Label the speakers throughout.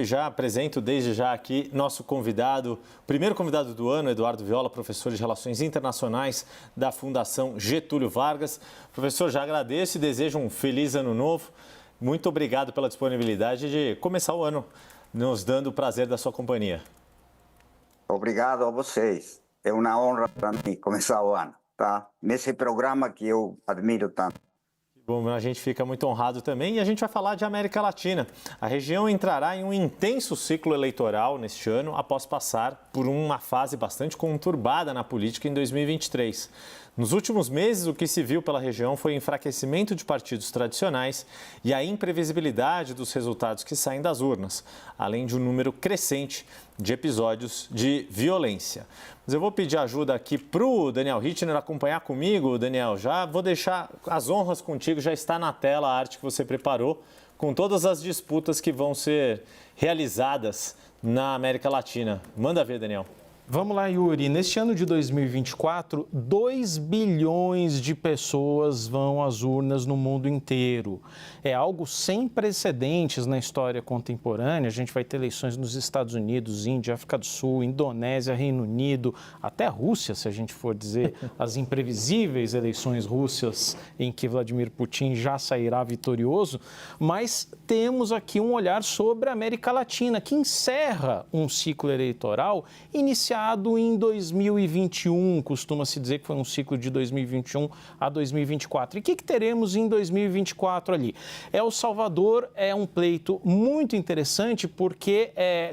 Speaker 1: Já apresento desde já aqui nosso convidado, primeiro convidado do ano, Eduardo Viola, professor de Relações Internacionais da Fundação Getúlio Vargas. Professor, já agradeço e desejo um feliz ano novo. Muito obrigado pela disponibilidade de começar o ano nos dando o prazer da sua companhia.
Speaker 2: Obrigado a vocês. É uma honra para mim começar o ano, tá? Nesse programa que eu admiro tanto.
Speaker 1: Bom, a gente fica muito honrado também e a gente vai falar de América Latina. A região entrará em um intenso ciclo eleitoral neste ano, após passar por uma fase bastante conturbada na política em 2023. Nos últimos meses, o que se viu pela região foi o enfraquecimento de partidos tradicionais e a imprevisibilidade dos resultados que saem das urnas, além de um número crescente de episódios de violência. Mas eu vou pedir ajuda aqui para o Daniel Hittner acompanhar comigo. Daniel, já vou deixar as honras contigo, já está na tela a arte que você preparou, com todas as disputas que vão ser realizadas na América Latina. Manda ver, Daniel.
Speaker 3: Vamos lá, Yuri. Neste ano de 2024, 2 bilhões de pessoas vão às urnas no mundo inteiro. É algo sem precedentes na história contemporânea. A gente vai ter eleições nos Estados Unidos, Índia, África do Sul, Indonésia, Reino Unido, até Rússia, se a gente for dizer as imprevisíveis eleições russas em que Vladimir Putin já sairá vitorioso. Mas temos aqui um olhar sobre a América Latina, que encerra um ciclo eleitoral iniciado em 2021, costuma-se dizer que foi um ciclo de 2021 a 2024. E o que teremos em 2024 ali? El Salvador é um pleito muito interessante porque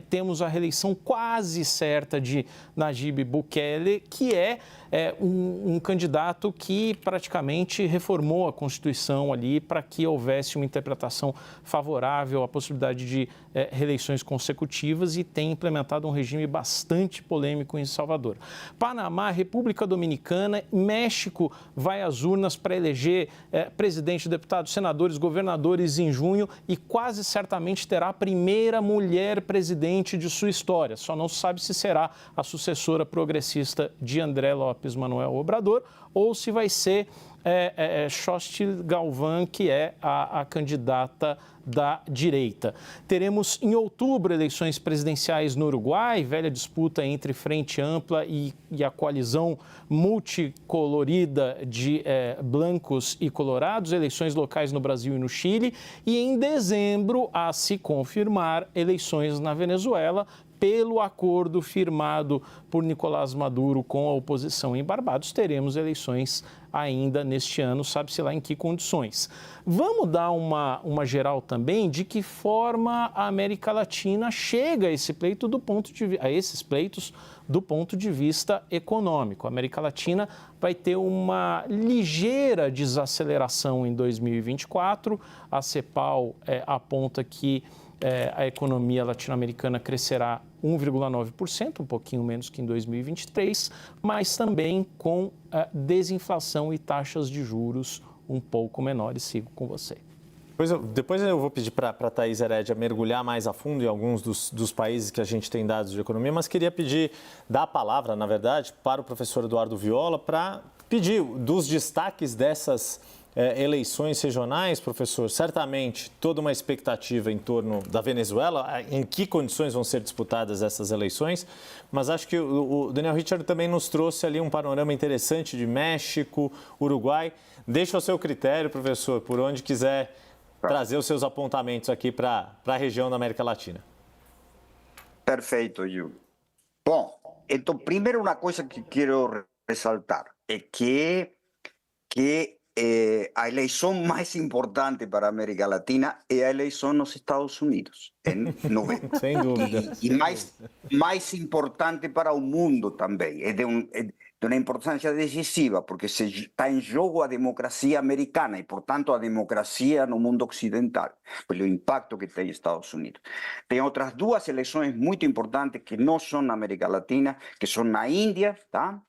Speaker 3: temos a reeleição quase certa de Nayib Bukele, que é um candidato que praticamente reformou a Constituição ali para que houvesse uma interpretação favorável à possibilidade de reeleições consecutivas e tem implementado um regime bastante polêmico em Salvador. Panamá, República Dominicana, México vai às urnas para eleger presidente, deputados, senadores, governadores em junho e quase certamente terá a primeira mulher presidente de sua história. Só não se sabe se será a sucessora progressista de André Lopes Manuel Obrador ou se vai ser Xochitl Galván, que é a candidata da direita. Teremos em outubro eleições presidenciais no Uruguai, velha disputa entre Frente Ampla e a coalizão multicolorida de blancos e colorados, eleições locais no Brasil e no Chile, e em dezembro, a se confirmar, eleições na Venezuela, pelo acordo firmado por Nicolás Maduro com a oposição em Barbados, teremos eleições ainda neste ano, sabe-se lá em que condições. Vamos dar uma geral também de que forma a América Latina chega a esses pleitos do ponto de vista econômico. A América Latina vai ter uma ligeira desaceleração em 2024. A CEPAL aponta que a economia latino-americana crescerá 1,9%, um pouquinho menos que em 2023, mas também com desinflação e taxas de juros um pouco menores. Sigo com você.
Speaker 1: Depois eu vou pedir para a Thaís Herédia mergulhar mais a fundo em alguns dos países que a gente tem dados de economia, mas queria dar a palavra, na verdade, para o professor Eduardo Viola para pedir dos destaques dessas eleições regionais, professor. Certamente toda uma expectativa em torno da Venezuela, em que condições vão ser disputadas essas eleições, mas acho que o Daniel Hittner também nos trouxe ali um panorama interessante de México, Uruguai. Deixa ao seu critério, professor, por onde quiser trazer os seus apontamentos aqui para a região da América Latina.
Speaker 2: Perfeito, Yuri. Bom, então, primeiro uma coisa que quero ressaltar é que a eleição mais importante para a América Latina é a eleição nos Estados Unidos, em novembro.
Speaker 1: Sem dúvida.
Speaker 2: E mais importante para o mundo também. É de uma importância decisiva, porque está em jogo a democracia americana e, portanto, a democracia no mundo ocidental, pelo impacto que tem Estados Unidos. Tem outras duas eleições muito importantes que não são na América Latina, que são na Índia, tá?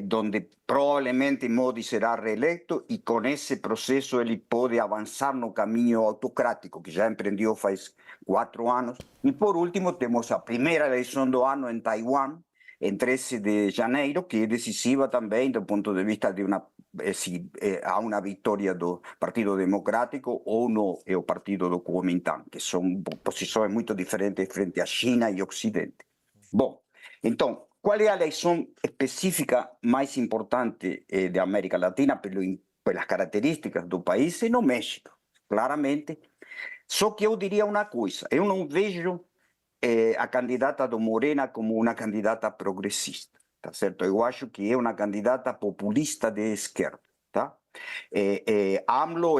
Speaker 2: Donde provavelmente Modi será reeleito e com esse processo ele pode avançar no caminho autocrático que já empreendeu faz 4 anos. E por último temos a primeira eleição do ano em Taiwan, em 13 de janeiro, que é decisiva também do ponto de vista de se há uma vitória do Partido Democrático ou não é o partido do Kuomintang, que são posições muito diferentes frente à China e Ocidente. Bom, então, qual é a eleição específica mais importante da América Latina pelas características do país? É no México, claramente. Só que eu diria uma coisa, eu não vejo a candidata do Morena como uma candidata progressista, tá certo? Eu acho que é uma candidata populista de esquerda, tá? AMLO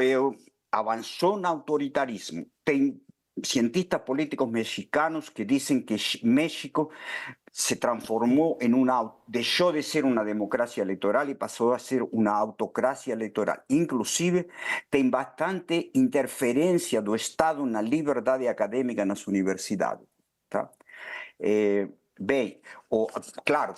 Speaker 2: avançou no autoritarismo. Tem cientistas políticos mexicanos que dizem que México se transformou deixou de ser uma democracia eleitoral e passou a ser uma autocracia eleitoral. Inclusive, tem bastante interferência do Estado na liberdade acadêmica nas universidades. Tá? Bem, claro,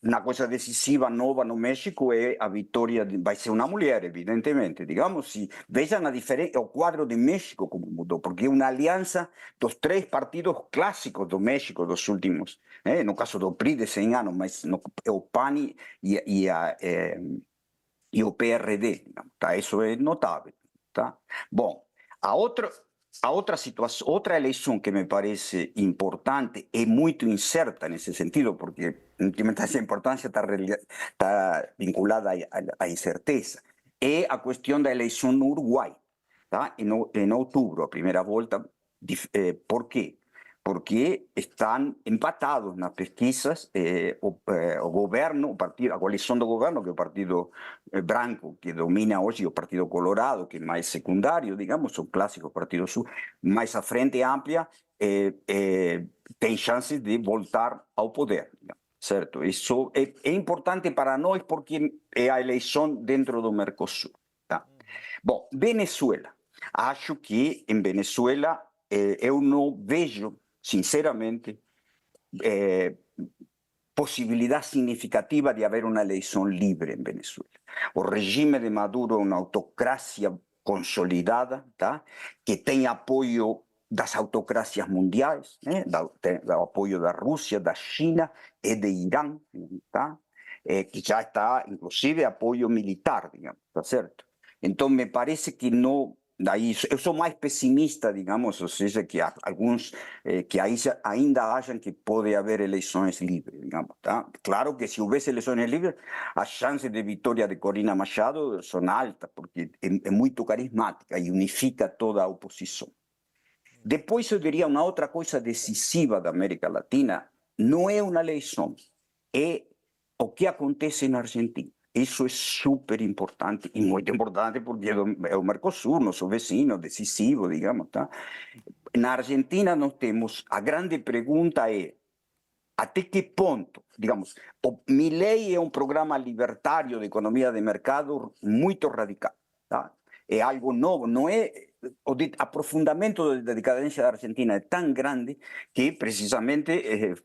Speaker 2: uma coisa decisiva nova no México é a vitória, vai ser uma mulher, evidentemente. Digamos, se vejam a diferença, o quadro de México como mudou, porque é uma aliança dos 3 partidos clássicos do México dos últimos, no caso do PRI de 100 anos, mas o PAN e o PRD, tá? Isso é notável. Tá? Bom, a outra situação, outra eleição que me parece importante e muito incerta nesse sentido, porque essa importância está vinculada à incerteza, é a questão da eleição no Uruguai, tá? Em outubro, a primeira volta. Por quê? Porque estão empatados nas pesquisas o governo, a coalição do governo, que é o Partido Branco, que domina hoje, o Partido Colorado, que é mais secundário, digamos, o clássico Partido Sul, mais a Frente Ampla tem chances de voltar ao poder, certo? Isso é importante para nós porque é a eleição dentro do Mercosul. Tá? Bom, Venezuela. Acho que em Venezuela eu não vejo, sinceramente, possibilidade significativa de haver uma eleição livre em Venezuela. O regime de Maduro é uma autocracia consolidada, tá? Que tem apoio das autocracias mundiais, tem apoio da Rússia, da China e de Irã, tá? Que já está, inclusive, apoio militar, digamos, tá certo? Então, me parece que não. Daí, eu sou mais pessimista, digamos, ou seja, que há alguns que ainda acham que pode haver eleições livres, digamos. Tá? Claro que se houvesse eleições livres, as chances de vitória de Corina Machado são altas, porque é muito carismática e unifica toda a oposição. Depois eu diria uma outra coisa decisiva da América Latina, não é uma eleição, é o que acontece na Argentina. Isso é super importante e muito importante porque é o Mercosul, nosso vecino, decisivo, digamos. Tá? Na Argentina nós temos, a grande pergunta é, até que ponto, digamos, o Milei é um programa libertário de economia de mercado muito radical. Tá? É algo novo, não é. O aprofundamento da decadência da Argentina é tão grande que, precisamente,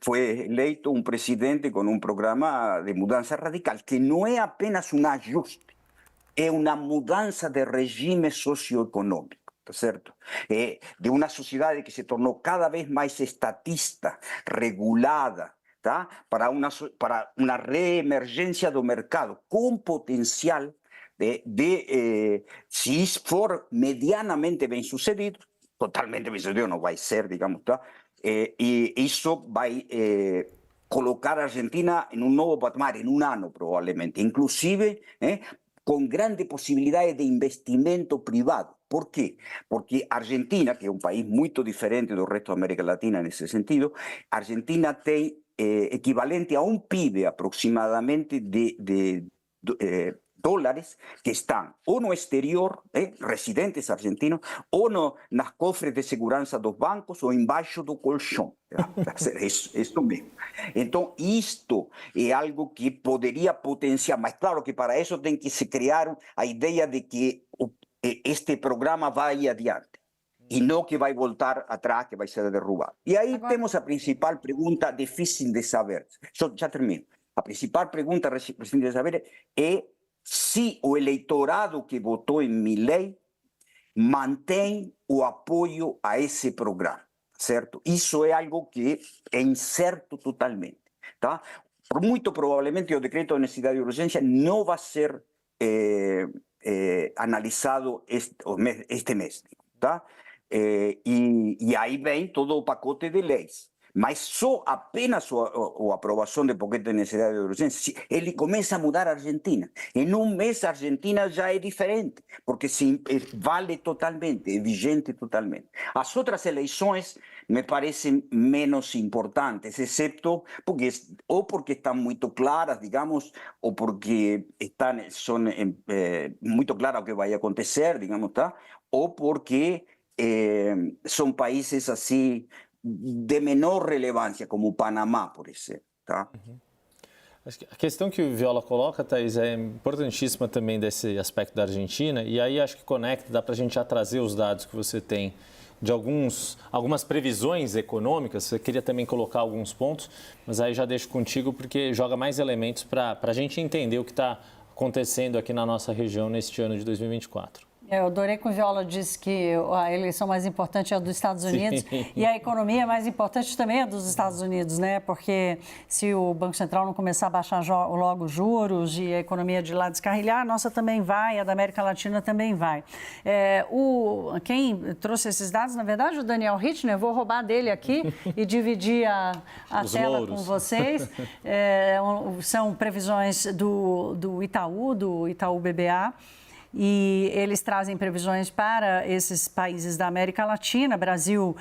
Speaker 2: foi eleito um presidente com um programa de mudança radical, que não é apenas um ajuste, é uma mudança de regime socioeconômico. Tá certo? De uma sociedade que se tornou cada vez mais estatista, regulada, tá? Para uma reemergência do mercado com potencial se for medianamente bem sucedido, totalmente bem sucedido não vai ser, digamos, tá? E isso vai colocar a Argentina em um novo patamar, em um ano provavelmente, inclusive com grande possibilidade de investimento privado. Por quê? Porque a Argentina, que é um país muito diferente do resto da América Latina nesse sentido, a Argentina tem equivalente a um PIB aproximadamente de dólares que estão ou no exterior, residentes argentinos, ou nas cofres de segurança dos bancos ou embaixo do colchão. Isso mesmo. Então, isto é algo que poderia potenciar, mas claro que para isso tem que se criar a ideia de que este programa vai adiante. E não que vai voltar atrás, que vai ser derrubado. E aí temos a principal pergunta difícil de saber. Já termino. A principal pergunta difícil de saber é se o eleitorado que votou em Milei mantém o apoio a esse programa, certo? Isso é algo que é incerto totalmente, tá? muito provavelmente o decreto de necessidade de urgência não vai ser analisado este mês, tá? E aí vem todo o pacote de leis. Mas só apenas a aprovação do pacote de necessidade de urgência, ele começa a mudar a Argentina. Em um mês a Argentina já é diferente, porque vale totalmente, é vigente totalmente. As outras eleições me parecem menos importantes, exceto porque porque estão muito claras, digamos, ou porque são muito claras o que vai acontecer, digamos, tá? Ou porque são países assim de menor relevância, como o Panamá, por exemplo. Tá?
Speaker 1: Acho que a questão que o Viola coloca, Thaís, é importantíssima também desse aspecto da Argentina, e aí acho que conecta, dá para a gente já trazer os dados que você tem de algumas previsões econômicas. Você queria também colocar alguns pontos, mas aí já deixo contigo, porque joga mais elementos para a gente entender o que está acontecendo aqui na nossa região neste ano de 2024.
Speaker 4: Eu adorei que o Viola disse que a eleição mais importante é a dos Estados Unidos. Sim. E a economia mais importante também é dos Estados Unidos, né? Porque se o Banco Central não começar a baixar logo os juros e a economia de lá descarrilhar, a nossa também vai, a da América Latina também vai. Quem trouxe esses dados, na verdade, o Daniel Richtner, vou roubar dele aqui e dividir a tela louros com vocês. São previsões do Itaú BBA. E eles trazem previsões para esses países da América Latina, Brasil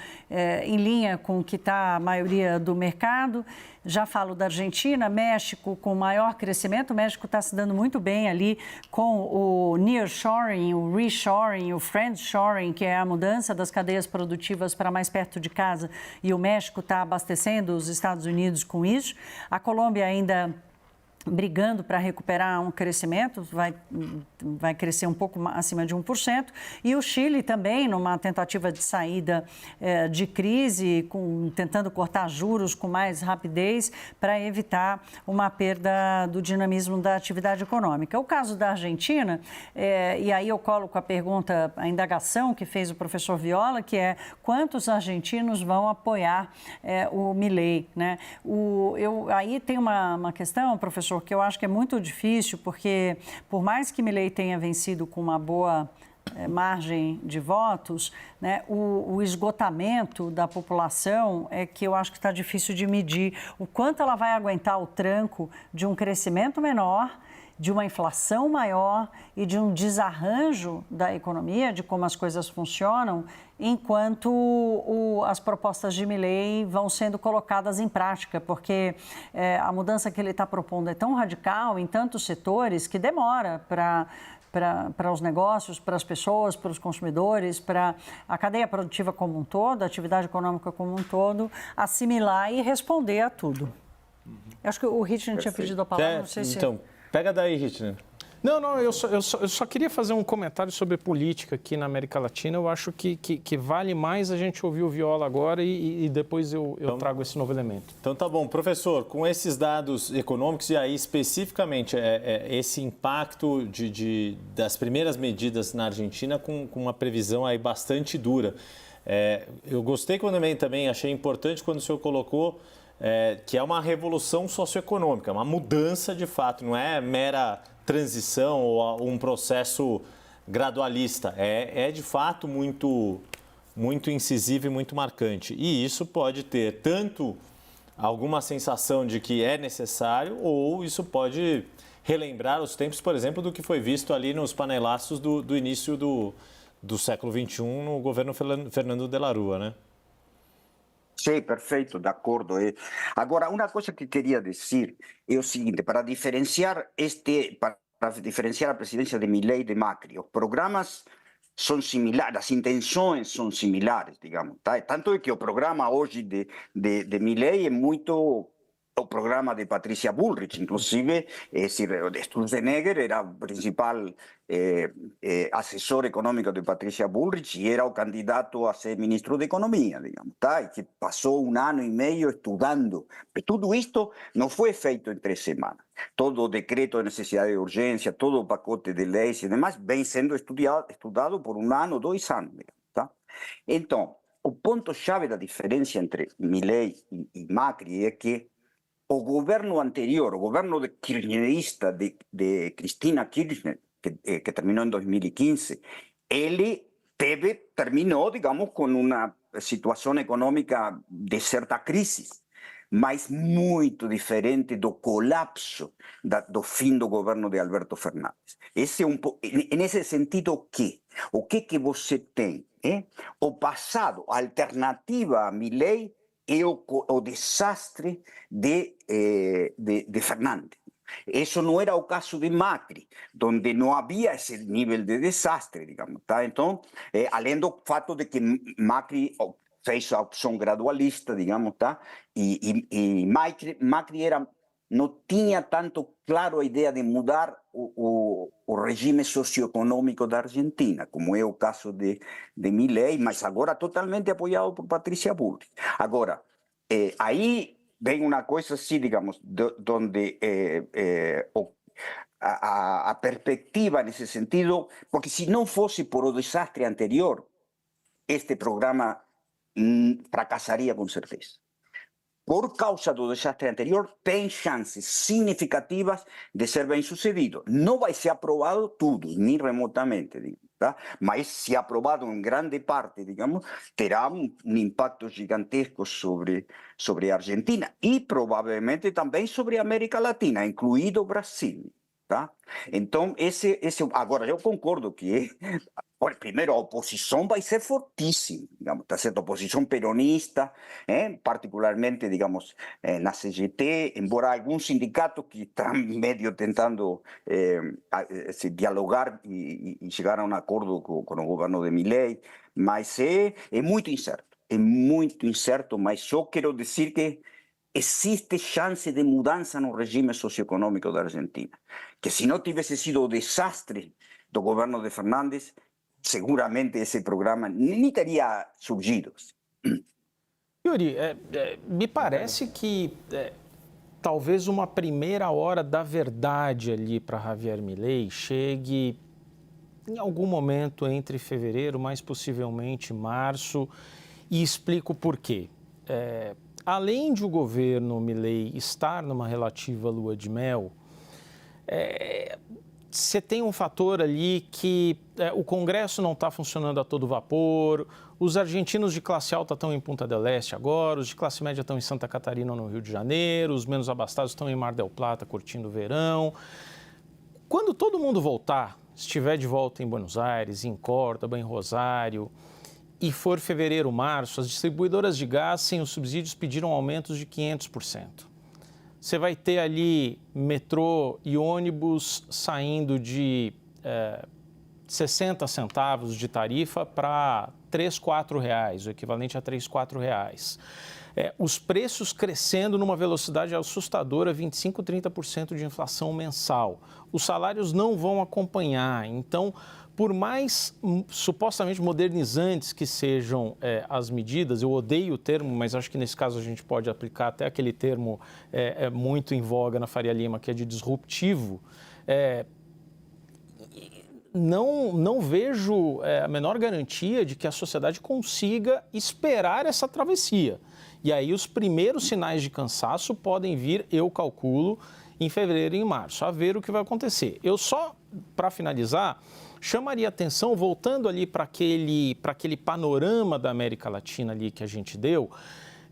Speaker 4: em linha com o que está a maioria do mercado. Já falo da Argentina, México com maior crescimento. O México está se dando muito bem ali com o nearshoring, o reshoring, o friendshoring, que é a mudança das cadeias produtivas para mais perto de casa. E o México está abastecendo os Estados Unidos com isso. A Colômbia ainda brigando para recuperar um crescimento, vai crescer um pouco acima de 1%. E o Chile também, numa tentativa de saída de crise, tentando cortar juros com mais rapidez para evitar uma perda do dinamismo da atividade econômica. O caso da Argentina, e aí eu coloco a pergunta, a indagação que fez o professor Viola, que é quantos argentinos vão apoiar o Milei, né? Aí tem uma questão, professor, que eu acho que é muito difícil, porque por mais que Milei tenha vencido com uma boa margem de votos, né, o esgotamento da população é que eu acho que está difícil de medir o quanto ela vai aguentar o tranco de um crescimento menor, de uma inflação maior e de um desarranjo da economia, de como as coisas funcionam, enquanto as propostas de Milei vão sendo colocadas em prática, porque a mudança que ele está propondo é tão radical em tantos setores que demora para os negócios, para as pessoas, para os consumidores, para a cadeia produtiva como um todo, a atividade econômica como um todo, assimilar e responder a tudo. Eu acho que o Richtner tinha pedido a palavra, não sei se...
Speaker 1: Então, pega daí, Richtner.
Speaker 3: Não, eu só queria fazer um comentário sobre política aqui na América Latina. Eu acho que vale mais a gente ouvir o Viola agora e depois eu trago esse novo elemento.
Speaker 1: Então tá bom. Professor, com esses dados econômicos e aí especificamente esse impacto das primeiras medidas na Argentina com uma previsão aí bastante dura. Eu gostei também achei importante quando o senhor colocou que é uma revolução socioeconômica, uma mudança de fato, não é mera transição ou um processo gradualista, é de fato muito incisivo e muito marcante. E isso pode ter tanto alguma sensação de que é necessário ou isso pode relembrar os tempos, por exemplo, do que foi visto ali nos panelaços do início do século XXI no governo Fernando de la Rúa, né?
Speaker 2: Sim, perfeito, de acordo. Agora, uma coisa que queria dizer é o seguinte: para diferenciar a presidência de Milei e de Macri, os programas são similares, as intenções são similares, digamos. Tá? Tanto é que o programa hoje de Milei é muito o programa de Patricia Bullrich, inclusive, Sturzenegger era o principal assessor econômico de Patricia Bullrich e era o candidato a ser ministro da Economia, digamos, tá? E que passou 1 ano e meio estudando. Tudo isto não foi feito em 3 semanas. Todo o decreto de necessidade de urgência, todo o pacote de leis e demais vem sendo estudado por 1 ano, 2 anos, digamos, tá? Então, o ponto-chave da diferença entre Milei e Macri é que o governo anterior, o governo kirchnerista de Cristina Kirchner, que terminou em 2015, ele terminou, digamos, com uma situação econômica de certa crise, mas muito diferente do colapso do fim do governo de Alberto Fernandes. Nesse sentido, o que você tem? O passado, a alternativa a Milei é o desastre de Fernandes. Isso não era o caso de Macri, onde não havia esse nível de desastre, digamos. Tá? Então, além do fato de que Macri fez a opção gradualista, digamos, tá? E Macri não tinha tanto claro a ideia de mudar o regime socioeconômico da Argentina, como é o caso de Milei, mas agora totalmente apoiado por Patrícia Bullrich. Agora, aí vem uma coisa assim, digamos, onde a perspectiva nesse sentido, porque se não fosse por o desastre anterior, este programa fracassaria com certeza. Por causa do desastre anterior, tem chances significativas de ser bem sucedido. Não vai ser aprovado tudo, nem remotamente, digamos, tá? Mas se aprovado em grande parte, digamos, terá um impacto gigantesco sobre a Argentina e provavelmente também sobre a América Latina, incluído o Brasil. Tá? Então, agora eu concordo que primeiro a oposição vai ser fortíssima, digamos, tá certo? A oposição peronista, particularmente, digamos, na CGT, embora alguns sindicatos que estão meio tentando se dialogar e chegar a um acordo com o governo de Milei, mas é muito incerto, mas só quero dizer que existe chance de mudança no regime socioeconômico da Argentina, que se não tivesse sido o desastre do governo de Fernandes, seguramente esse programa nem teria surgido.
Speaker 3: Yuri, me parece que talvez uma primeira hora da verdade ali para Javier Milei chegue em algum momento entre fevereiro, mais possivelmente março, e explico por quê. Além de o governo Milei estar numa relativa lua de mel, você tem um fator ali que o Congresso não está funcionando a todo vapor, os argentinos de classe alta estão em Punta del Este agora, os de classe média estão em Santa Catarina ou no Rio de Janeiro, os menos abastados estão em Mar del Plata curtindo o verão. Quando todo mundo voltar, estiver de volta em Buenos Aires, em Córdoba, em Rosário, e for fevereiro, março, as distribuidoras de gás sem os subsídios pediram aumentos de 500%. Você vai ter ali metrô e ônibus saindo de 60 centavos de tarifa para R$ 3, R$ 4, o equivalente a R$ 3, R$ 4. Os preços crescendo numa velocidade assustadora, 25%, 30% de inflação mensal. Os salários não vão acompanhar, então, por mais supostamente modernizantes que sejam as medidas, eu odeio o termo, mas acho que nesse caso a gente pode aplicar até aquele termo muito em voga na Faria Lima, que é de disruptivo, não vejo a menor garantia de que a sociedade consiga esperar essa travessia. E aí os primeiros sinais de cansaço podem vir, eu calculo, em fevereiro e em março, a ver o que vai acontecer. Eu só, para finalizar, chamaria atenção, voltando ali para aquele panorama da América Latina ali que a gente deu,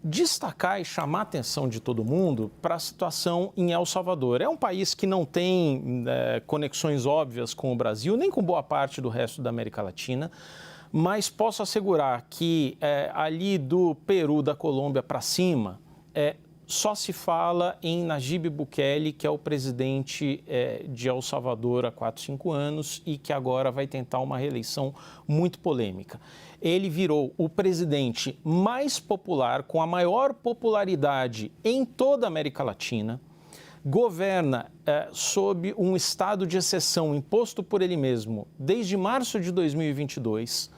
Speaker 3: destacar e chamar a atenção de todo mundo para a situação em El Salvador. É um país que não tem conexões óbvias com o Brasil, nem com boa parte do resto da América Latina, mas posso assegurar que ali do Peru, da Colômbia para cima, só se fala em Nayib Bukele, que é o presidente de El Salvador há 4, 5 anos e que agora vai tentar uma reeleição muito polêmica. Ele virou o presidente mais popular, com a maior popularidade em toda a América Latina, governa sob um estado de exceção imposto por ele mesmo desde março de 2022,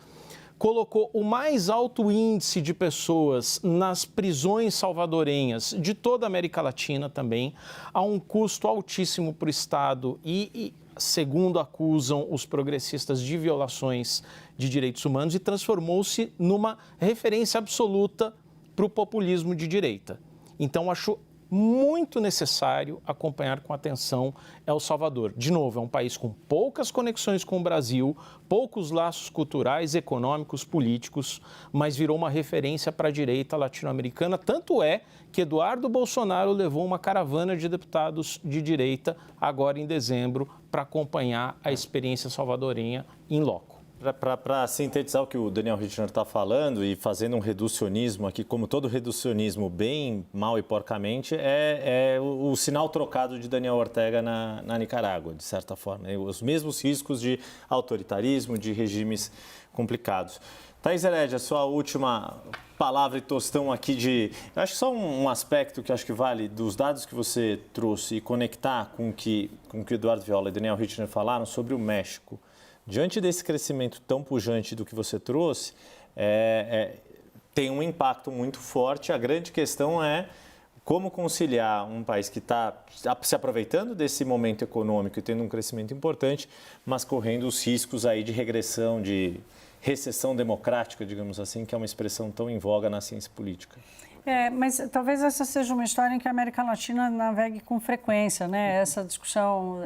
Speaker 3: colocou o mais alto índice de pessoas nas prisões salvadorenhas de toda a América Latina também, a um custo altíssimo para o Estado e, segundo acusam os progressistas, de violações de direitos humanos, e transformou-se numa referência absoluta para o populismo de direita. Então, acho muito necessário acompanhar com atenção El Salvador. De novo, é um país com poucas conexões com o Brasil, poucos laços culturais, econômicos, políticos, mas virou uma referência para a direita latino-americana. Tanto é que Eduardo Bolsonaro levou uma caravana de deputados de direita agora em dezembro para acompanhar a experiência salvadorenha in loco.
Speaker 1: Para sintetizar o que o Daniel Richtner está falando e fazendo um reducionismo aqui, como todo reducionismo bem mal e porcamente, é o sinal trocado de Daniel Ortega na Nicarágua, de certa forma. Os mesmos riscos de autoritarismo, de regimes complicados. Thaís Herédia, sua última palavra e tostão aqui eu acho que só um aspecto que acho que vale dos dados que você trouxe e conectar com o que Eduardo Viola e Daniel Richtner falaram sobre o México. Diante desse crescimento tão pujante do que você trouxe, tem um impacto muito forte. A grande questão é como conciliar um país que está se aproveitando desse momento econômico e tendo um crescimento importante, mas correndo os riscos aí de regressão, de recessão democrática, digamos assim, que é uma expressão tão em voga na ciência política.
Speaker 4: Mas talvez essa seja uma história em que a América Latina navegue com frequência, né? Essa discussão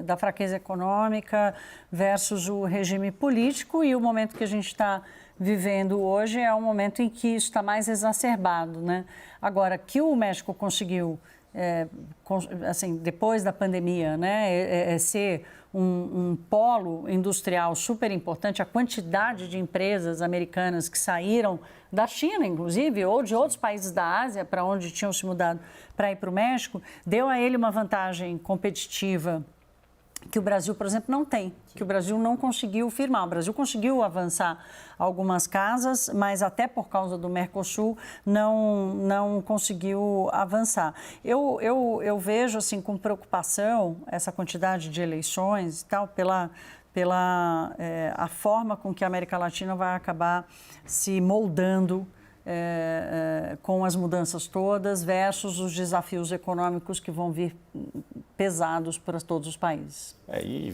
Speaker 4: da fraqueza econômica versus o regime político, e o momento que a gente está vivendo hoje é um momento em que isso está mais exacerbado, né? Agora, que o México conseguiu, assim, depois da pandemia, né, ser um polo industrial super importante, a quantidade de empresas americanas que saíram da China, inclusive, ou de outros países da Ásia, para onde tinham se mudado para ir para o México, deu a ele uma vantagem competitiva que o Brasil, por exemplo, não tem, que o Brasil não conseguiu firmar. O Brasil conseguiu avançar algumas casas, mas até por causa do Mercosul não conseguiu avançar. Eu vejo assim com preocupação essa quantidade de eleições e tal, pela a forma com que a América Latina vai acabar se moldando com as mudanças todas versus os desafios econômicos que vão vir pesados para todos os países.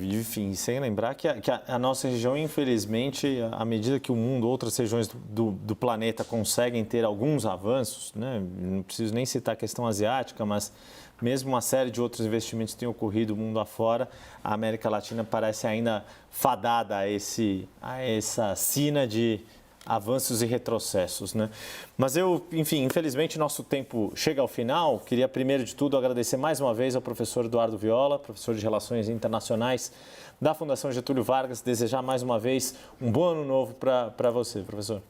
Speaker 1: Enfim, sem lembrar que a nossa região, infelizmente, à medida que o mundo, outras regiões do planeta conseguem ter alguns avanços, né? Não preciso nem citar a questão asiática, mas mesmo uma série de outros investimentos têm ocorrido mundo afora, a América Latina parece ainda fadada a essa sina de avanços e retrocessos, né? Mas enfim, infelizmente nosso tempo chega ao final. Queria primeiro de tudo agradecer mais uma vez ao professor Eduardo Viola, professor de Relações Internacionais da Fundação Getúlio Vargas, desejar mais uma vez um bom ano novo para você, professor.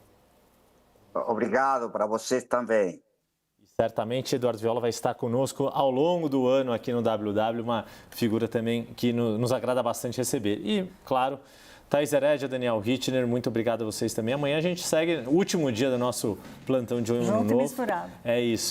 Speaker 2: Obrigado, para vocês também.
Speaker 1: Certamente Eduardo Viola vai estar conosco ao longo do ano aqui no WW, uma figura também que nos agrada bastante receber. E, claro, Thaís Herédia, Daniel Richtner, muito obrigado a vocês também. Amanhã a gente segue o último dia do nosso plantão de Ano Novo.
Speaker 4: Junto e misturado.
Speaker 1: É isso.